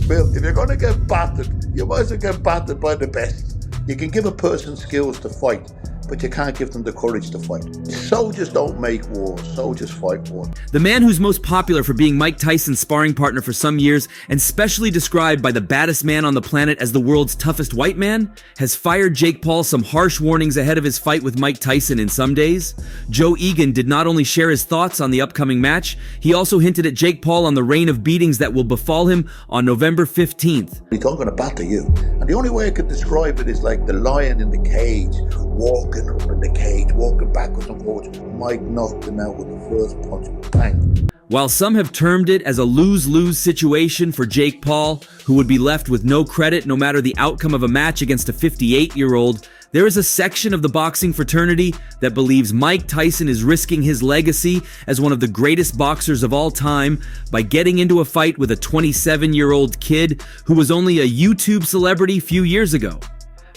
Bill, if you're going to get battered, you might as well get battered by the best. You can give a person skills to fight, but you can't give them the courage to fight. Soldiers don't make wars, soldiers fight war. The man who's most popular for being Mike Tyson's sparring partner for some years, and specially described by the baddest man on the planet as the world's toughest white man, has fired Jake Paul some harsh warnings ahead of his fight with Mike Tyson in some days. Joe Egan did not only share his thoughts on the upcoming match, he also hinted at Jake Paul on the rain of beatings that will befall him on November 15th. He's not going to batter you. And the only way I could describe it is like the lion in the cage, walking up in the cage, walking backwards and forwards. Mike knocked him out with the first punch. Bang. While some have termed it as a lose-lose situation for Jake Paul, who would be left with no credit no matter the outcome of a match against a 58-year-old, there is a section of the boxing fraternity that believes Mike Tyson is risking his legacy as one of the greatest boxers of all time by getting into a fight with a 27-year-old kid who was only a YouTube celebrity few years ago.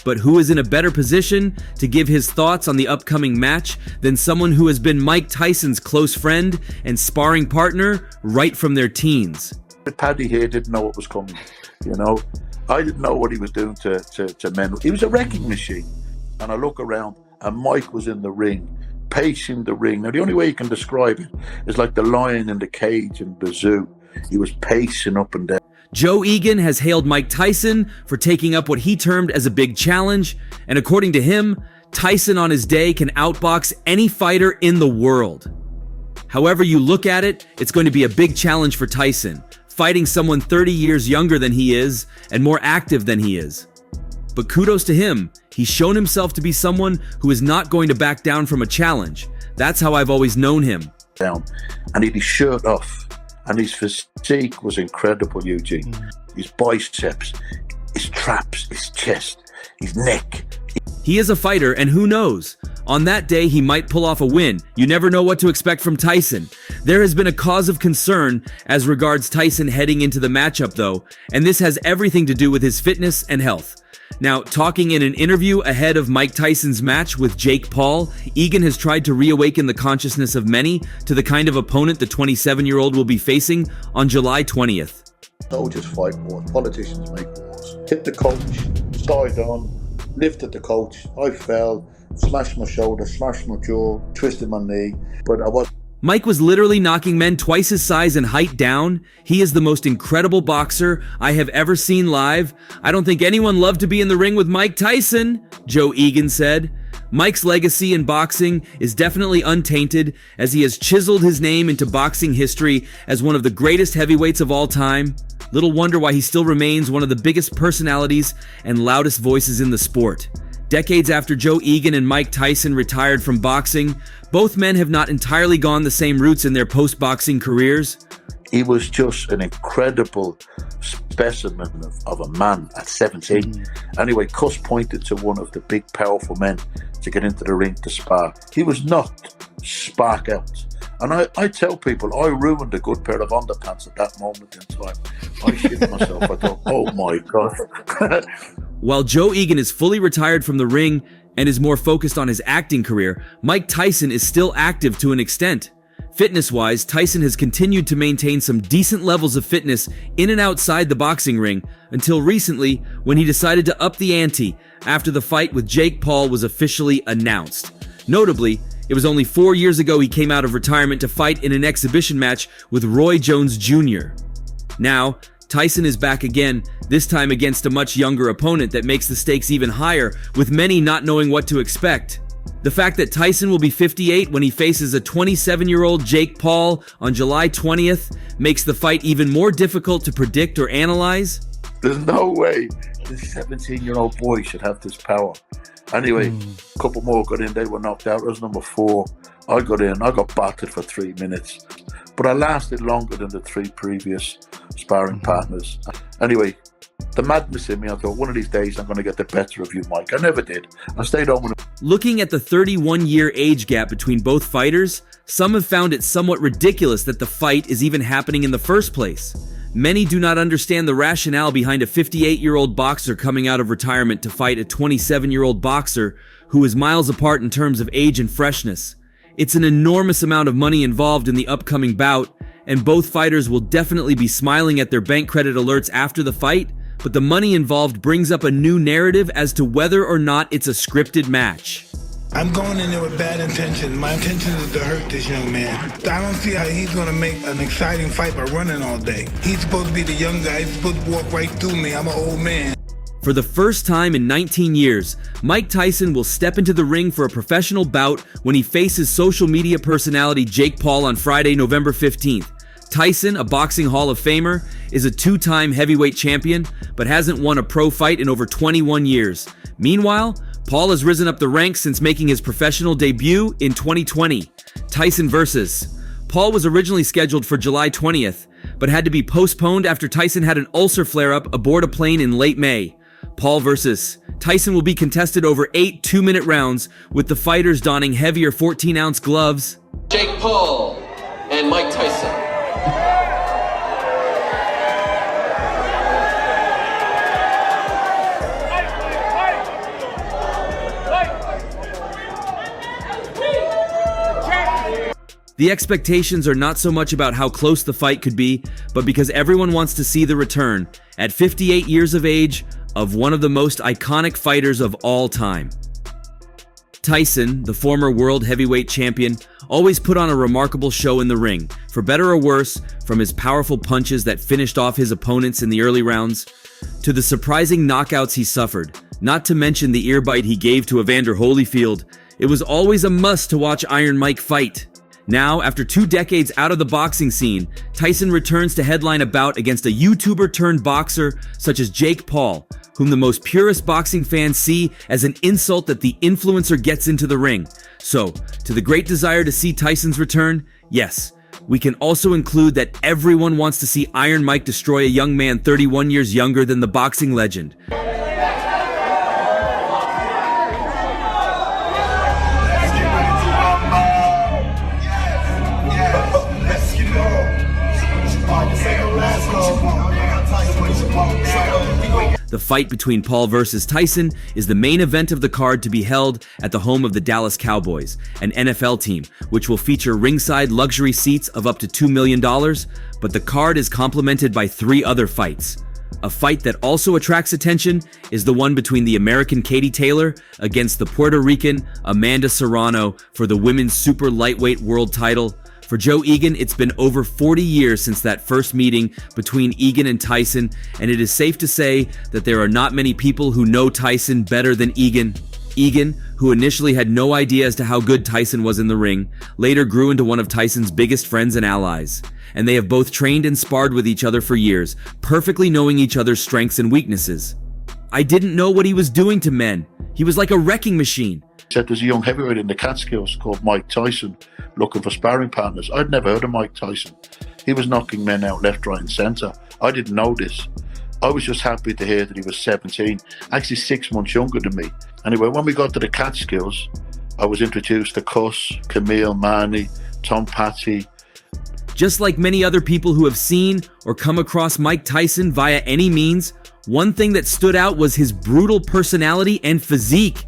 But who is in a better position to give his thoughts on the upcoming match than someone who has been Mike Tyson's close friend and sparring partner right from their teens? Paddy here didn't know what was coming, you know. I didn't know what he was doing to men. He was a wrecking machine. And I look around and Mike was in the ring, pacing the ring. Now, the only way you can describe it is like the lion in the cage in the zoo. He was pacing up and down. Joe Egan has hailed Mike Tyson for taking up what he termed as a big challenge, and according to him, Tyson on his day can outbox any fighter in the world. However you look at it, it's going to be a big challenge for Tyson, fighting someone 30 years younger than he is and more active than he is. But kudos to him, he's shown himself to be someone who is not going to back down from a challenge. That's how I've always known him. Down, and he had his shirt off. And his physique was incredible, Eugene. His biceps, his traps, his chest, his neck. He is a fighter, and who knows? On that day, he might pull off a win. You never know what to expect from Tyson. There has been a cause of concern as regards Tyson heading into the matchup, though, and this has everything to do with his fitness and health. Now, talking in an interview ahead of Mike Tyson's match with Jake Paul, Egan has tried to reawaken the consciousness of many to the kind of opponent the 27-year-old will be facing on July 20th. Soldiers fight wars, politicians make wars. Hit the coach, side on, lifted the coach, I fell, smashed my shoulder, smashed my jaw, twisted my knee, but I was... Mike was literally knocking men twice his size and height down. He is the most incredible boxer I have ever seen live. I don't think anyone loved to be in the ring with Mike Tyson, Joe Egan said. Mike's legacy in boxing is definitely untainted, as he has chiseled his name into boxing history as one of the greatest heavyweights of all time. Little wonder why he still remains one of the biggest personalities and loudest voices in the sport. Decades after Joe Egan and Mike Tyson retired from boxing, both men have not entirely gone the same routes in their post-boxing careers. He was just an incredible specimen of a man at 17. Anyway, Cuss pointed to one of the big, powerful men to get into the ring to spar. He was knocked spark out. And I tell people, I ruined a good pair of underpants at that moment in time. I shit myself. I thought, oh my God. While Joe Egan is fully retired from the ring and is more focused on his acting career, Mike Tyson is still active to an extent. Fitness-wise, Tyson has continued to maintain some decent levels of fitness in and outside the boxing ring until recently when he decided to up the ante after the fight with Jake Paul was officially announced. Notably, it was only 4 years ago he came out of retirement to fight in an exhibition match with Roy Jones Jr. Now, Tyson is back again, this time against a much younger opponent that makes the stakes even higher, with many not knowing what to expect. The fact that Tyson will be 58 when he faces a 27-year-old Jake Paul on July 20th makes the fight even more difficult to predict or analyze. There's no way this 17-year-old boy should have this power. Anyway, a couple more got in, they were knocked out. That was number 4. I got in, I got battered for 3 minutes. But I lasted longer than the 3 previous sparring partners. Anyway, the madness in me, I thought, one of these days I'm going to get the better of you, Mike. I never did. I stayed on with him. Looking at the 31-year age gap between both fighters, some have found it somewhat ridiculous that the fight is even happening in the first place. Many do not understand the rationale behind a 58-year-old boxer coming out of retirement to fight a 27-year-old boxer who is miles apart in terms of age and freshness. It's an enormous amount of money involved in the upcoming bout, and both fighters will definitely be smiling at their bank credit alerts after the fight, but the money involved brings up a new narrative as to whether or not it's a scripted match. I'm going in there with bad intentions. My intention is to hurt this young man. I don't see how he's going to make an exciting fight by running all day. He's supposed to be the young guy. He's supposed to walk right through me. I'm an old man. For the first time in 19 years, Mike Tyson will step into the ring for a professional bout when he faces social media personality Jake Paul on Friday, November 15th. Tyson, a boxing Hall of Famer, is a two-time heavyweight champion, but hasn't won a pro fight in over 21 years. Meanwhile, Paul has risen up the ranks since making his professional debut in 2020. Tyson versus. Paul was originally scheduled for July 20th, but had to be postponed after Tyson had an ulcer flare-up aboard a plane in late May. Paul versus. Tyson will be contested over 8 two-minute rounds, with the fighters donning heavier 14-ounce gloves. Jake Paul and Mike Tyson. The expectations are not so much about how close the fight could be, but because everyone wants to see the return, at 58 years of age, of one of the most iconic fighters of all time. Tyson, the former world heavyweight champion, always put on a remarkable show in the ring, for better or worse, from his powerful punches that finished off his opponents in the early rounds, to the surprising knockouts he suffered, not to mention the ear bite he gave to Evander Holyfield. It was always a must to watch Iron Mike fight. Now, after 2 decades out of the boxing scene, Tyson returns to headline a bout against a YouTuber turned boxer such as Jake Paul, whom the most purist boxing fans see as an insult that the influencer gets into the ring. So, to the great desire to see Tyson's return, yes, we can also include that everyone wants to see Iron Mike destroy a young man 31 years younger than the boxing legend. The fight between Paul versus Tyson is the main event of the card to be held at the home of the Dallas Cowboys, an NFL team, which will feature ringside luxury seats of up to $2 million, but the card is complemented by 3 other fights. A fight that also attracts attention is the one between the American Katie Taylor against the Puerto Rican Amanda Serrano for the women's super lightweight world title. For Joe Egan, it's been over 40 years since that first meeting between Egan and Tyson, and it is safe to say that there are not many people who know Tyson better than Egan. Egan, who initially had no idea as to how good Tyson was in the ring, later grew into one of Tyson's biggest friends and allies. And they have both trained and sparred with each other for years, perfectly knowing each other's strengths and weaknesses. I didn't know what he was doing to men. He was like a wrecking machine. Said there's a young heavyweight in the Catskills called Mike Tyson looking for sparring partners. I'd never heard of Mike Tyson. He was knocking men out left, right and centre. I didn't know this. I was just happy to hear that he was 17, actually 6 months younger than me. Anyway, when we got to the Catskills, I was introduced to Cuss, Camille, Marnie, Tom Patty. Just like many other people who have seen or come across Mike Tyson via any means, one thing that stood out was his brutal personality and physique.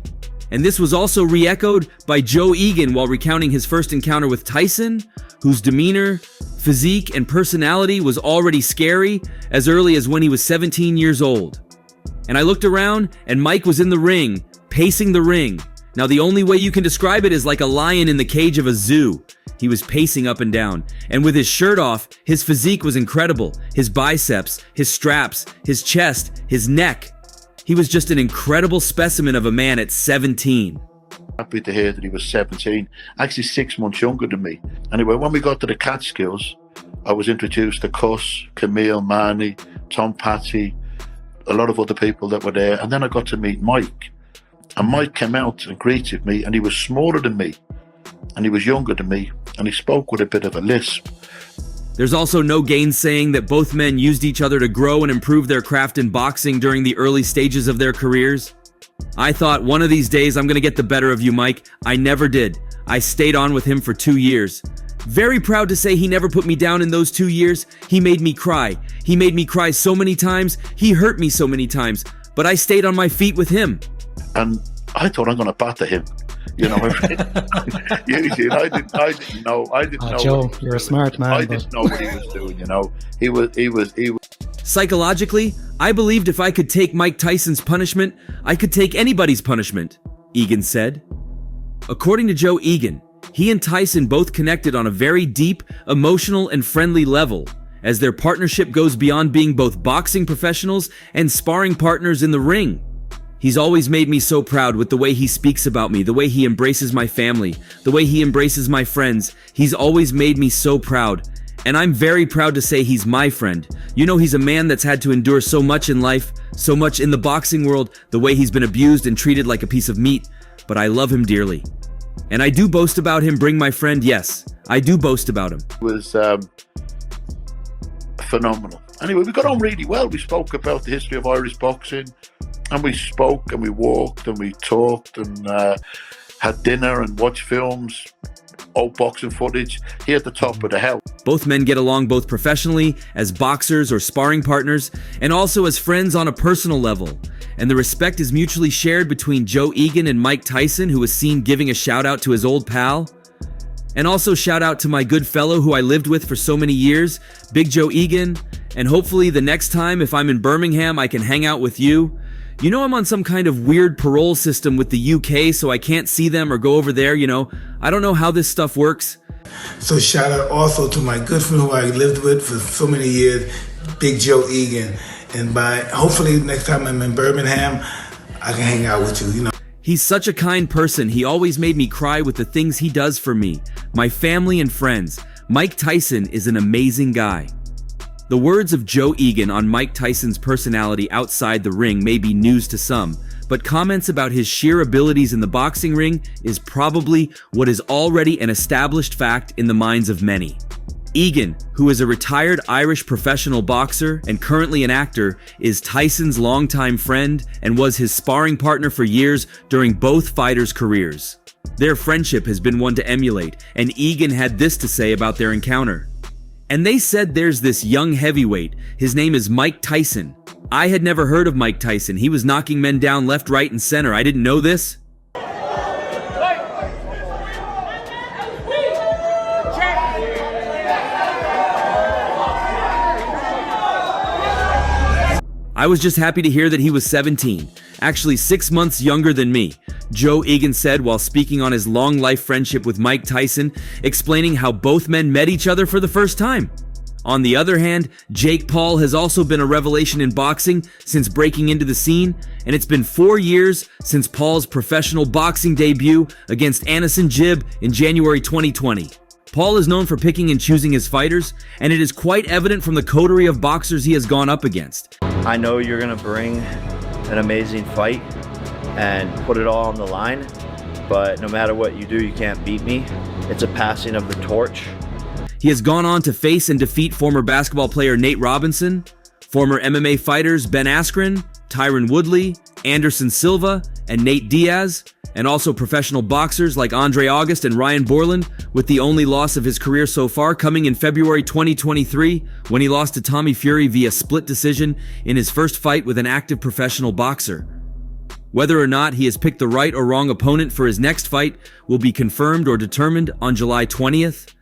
And this was also re-echoed by Joe Egan while recounting his first encounter with Tyson, whose demeanor, physique, and personality was already scary as early as when he was 17 years old. And I looked around, and Mike was in the ring, pacing the ring. Now, the only way you can describe it is like a lion in the cage of a zoo. He was pacing up and down, and with his shirt off, his physique was incredible. His biceps, his straps, his chest, his neck. He was just an incredible specimen of a man at 17. Happy to hear that he was 17, actually 6 months younger than me. Anyway, when we got to the Catskills, I was introduced to Cuss, Camille, Marnie, Tom Patty, a lot of other people that were there. And then I got to meet Mike. And Mike came out and greeted me, and he was smaller than me, and he was younger than me, and he spoke with a bit of a lisp. There's also no gainsaying that both men used each other to grow and improve their craft in boxing during the early stages of their careers. I thought, one of these days I'm gonna get the better of you, Mike. I never did. I stayed on with him for 2 years. Very proud to say he never put me down in those 2 years. He made me cry. He made me cry so many times. He hurt me so many times. But I stayed on my feet with him. And I thought, I'm gonna batter him. You know what I mean? Usually, I didn't know. Joe, you're a smart man. I didn't know what he was doing. You know, he was. Psychologically, I believed if I could take Mike Tyson's punishment, I could take anybody's punishment, Egan said. According to Joe Egan, he and Tyson both connected on a very deep, emotional, and friendly level, as their partnership goes beyond being both boxing professionals and sparring partners in the ring. He's always made me so proud with the way he speaks about me, the way he embraces my family, the way he embraces my friends. He's always made me so proud. And I'm very proud to say he's my friend. You know, he's a man that's had to endure so much in life, so much in the boxing world, the way he's been abused and treated like a piece of meat. But I love him dearly. And I do boast about him, bring my friend. Yes, I do boast about him. It was phenomenal. Anyway, we got on really well. We spoke about the history of Irish boxing, and we spoke and we walked and we talked and had dinner and watched films, old boxing footage. He at the top of the house. Both men get along both professionally, as boxers or sparring partners, and also as friends on a personal level. And the respect is mutually shared between Joe Egan and Mike Tyson, who was seen giving a shout out to his old pal. And also shout out to my good fellow who I lived with for so many years, Big Joe Egan. And hopefully the next time, if I'm in Birmingham, I can hang out with you. You know, I'm on some kind of weird parole system with the UK, so I can't see them or go over there, you know. I don't know how this stuff works. So shout out also to my good friend who I lived with for so many years, Big Joe Egan. And hopefully next time I'm in Birmingham, I can hang out with you, you know. He's such a kind person. He always made me cry with the things he does for me, my family and friends. Mike Tyson is an amazing guy. The words of Joe Egan on Mike Tyson's personality outside the ring may be news to some, but comments about his sheer abilities in the boxing ring is probably what is already an established fact in the minds of many. Egan, who is a retired Irish professional boxer and currently an actor, is Tyson's longtime friend and was his sparring partner for years during both fighters' careers. Their friendship has been one to emulate, and Egan had this to say about their encounter. And they said there's this young heavyweight. His name is Mike Tyson. I had never heard of Mike Tyson. He was knocking men down left, right, and center. I didn't know this. I was just happy to hear that he was 17, actually 6 months younger than me, Joe Egan said while speaking on his long life friendship with Mike Tyson, explaining how both men met each other for the first time. On the other hand, Jake Paul has also been a revelation in boxing since breaking into the scene, and it's been 4 years since Paul's professional boxing debut against Anderson Jib in January 2020. Paul is known for picking and choosing his fighters, and it is quite evident from the coterie of boxers he has gone up against. I know you're going to bring an amazing fight and put it all on the line, but no matter what you do, you can't beat me. It's a passing of the torch. He has gone on to face and defeat former basketball player Nate Robinson, former MMA fighters Ben Askren, Tyron Woodley, Anderson Silva, and Nate Diaz, and also professional boxers like Andre August and Ryan Borland, with the only loss of his career so far coming in February 2023 when he lost to Tommy Fury via split decision in his first fight with an active professional boxer. Whether or not he has picked the right or wrong opponent for his next fight will be confirmed or determined on July 20th.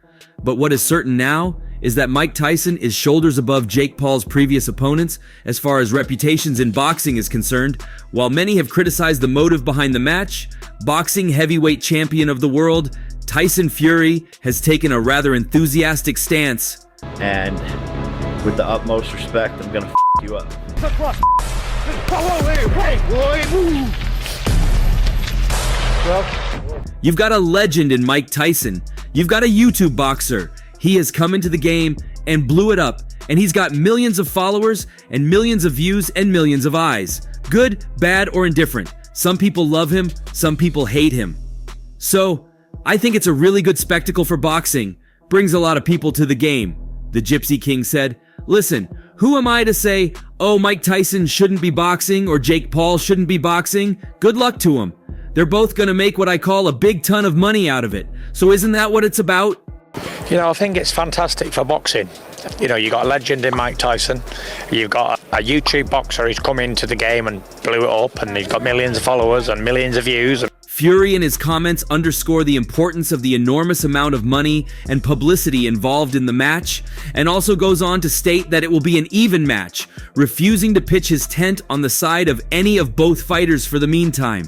But what is certain now is that Mike Tyson is shoulders above Jake Paul's previous opponents as far as reputations in boxing is concerned. While many have criticized the motive behind the match, boxing heavyweight champion of the world, Tyson Fury, has taken a rather enthusiastic stance. And with the utmost respect, I'm gonna you up. You've got a legend in Mike Tyson. You've got a YouTube boxer. He has come into the game and blew it up, and he's got millions of followers and millions of views and millions of eyes. Good, bad, or indifferent. Some people love him, some people hate him. So, I think it's a really good spectacle for boxing. Brings a lot of people to the game. The Gypsy King said, "Listen, who am I to say, oh, Mike Tyson shouldn't be boxing or Jake Paul shouldn't be boxing? Good luck to them. They're both gonna make what I call a big ton of money out of it. So isn't that what it's about?" You know, I think it's fantastic for boxing. You know, you got a legend in Mike Tyson. You've got a YouTube boxer who's come into the game and blew it up, and he's got millions of followers and millions of views. Fury and his comments underscore the importance of the enormous amount of money and publicity involved in the match, and also goes on to state that it will be an even match, refusing to pitch his tent on the side of any of both fighters for the meantime.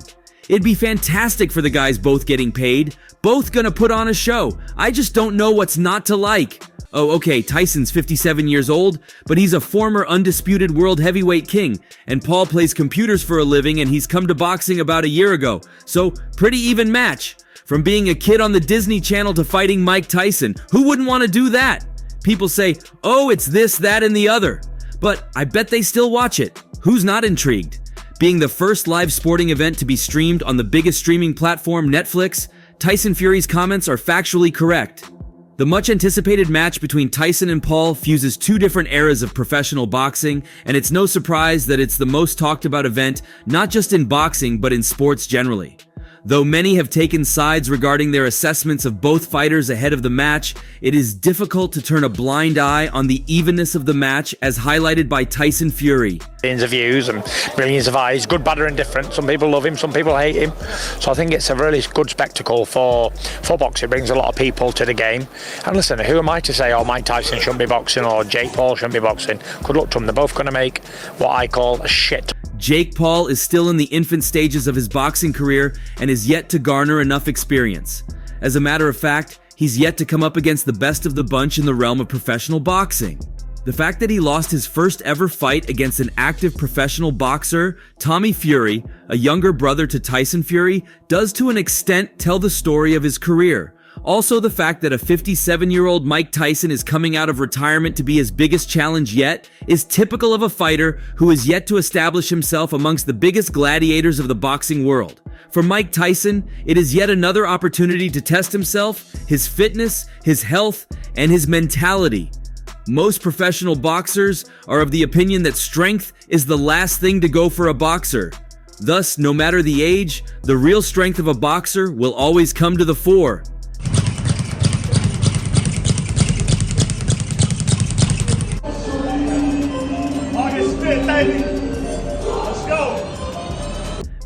It'd be fantastic for the guys both getting paid, both gonna put on a show. I just don't know what's not to like. Oh, okay, Tyson's 57 years old, but he's a former undisputed world heavyweight king, and Paul plays computers for a living and he's come to boxing about a year ago, so pretty even match. From being a kid on the Disney Channel to fighting Mike Tyson, who wouldn't want to do that? People say, oh, it's this, that, and the other. But I bet they still watch it. Who's not intrigued? Being the first live sporting event to be streamed on the biggest streaming platform, Netflix, Tyson Fury's comments are factually correct. The much-anticipated match between Tyson and Paul fuses two different eras of professional boxing, and it's no surprise that it's the most talked-about event, not just in boxing, but in sports generally. Though many have taken sides regarding their assessments of both fighters ahead of the match, it is difficult to turn a blind eye on the evenness of the match as highlighted by Tyson Fury. Millions of views and millions of eyes, good, bad or indifferent. Some people love him, some people hate him. So I think it's a really good spectacle for boxing. It brings a lot of people to the game. And listen, who am I to say, oh, Mike Tyson shouldn't be boxing or Jake Paul shouldn't be boxing? Good luck to them. They're both going to make what I call a shit. Jake Paul is still in the infant stages of his boxing career and is yet to garner enough experience. As a matter of fact, he's yet to come up against the best of the bunch in the realm of professional boxing. The fact that he lost his first ever fight against an active professional boxer, Tommy Fury, a younger brother to Tyson Fury, does to an extent tell the story of his career. Also, the fact that a 57-year-old Mike Tyson is coming out of retirement to be his biggest challenge yet is typical of a fighter who is yet to establish himself amongst the biggest gladiators of the boxing world. For Mike Tyson, it is yet another opportunity to test himself, his fitness, his health, and his mentality. Most professional boxers are of the opinion that strength is the last thing to go for a boxer. Thus, no matter the age, the real strength of a boxer will always come to the fore.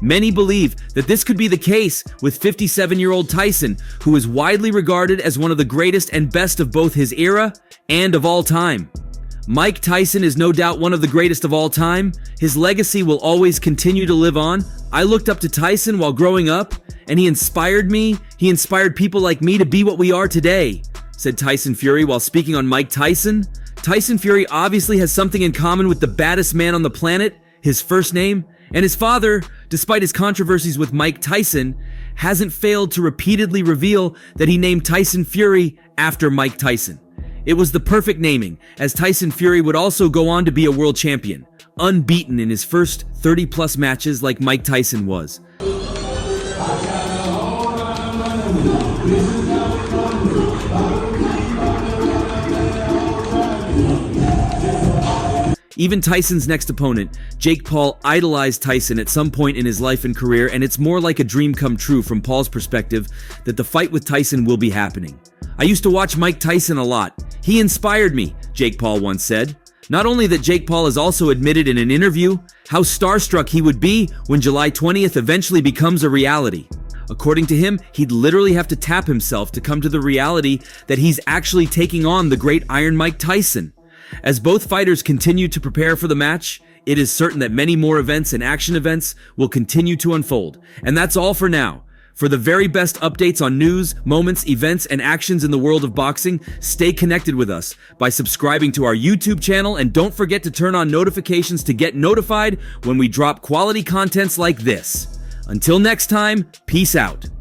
Many believe that this could be the case with 57-year-old Tyson, who is widely regarded as one of the greatest and best of both his era and of all time. Mike Tyson is no doubt one of the greatest of all time. His legacy will always continue to live on. I looked up to Tyson while growing up, and he inspired me. He inspired people like me to be what we are today, said Tyson Fury while speaking on Mike Tyson. Tyson Fury obviously has something in common with the baddest man on the planet, his first name, and his father, despite his controversies with Mike Tyson, hasn't failed to repeatedly reveal that he named Tyson Fury after Mike Tyson. It was the perfect naming, as Tyson Fury would also go on to be a world champion, unbeaten in his first 30-plus matches like Mike Tyson was. Even Tyson's next opponent, Jake Paul, idolized Tyson at some point in his life and career, and it's more like a dream come true from Paul's perspective that the fight with Tyson will be happening. I used to watch Mike Tyson a lot. He inspired me, Jake Paul once said. Not only that, Jake Paul has also admitted in an interview how starstruck he would be when July 20th eventually becomes a reality. According to him, he'd literally have to tap himself to come to the reality that he's actually taking on the great Iron Mike Tyson. As both fighters continue to prepare for the match, it is certain that many more events and action events will continue to unfold. And that's all for now. For the very best updates on news, moments, events, and actions in the world of boxing, stay connected with us by subscribing to our YouTube channel, and don't forget to turn on notifications to get notified when we drop quality contents like this. Until next time, peace out.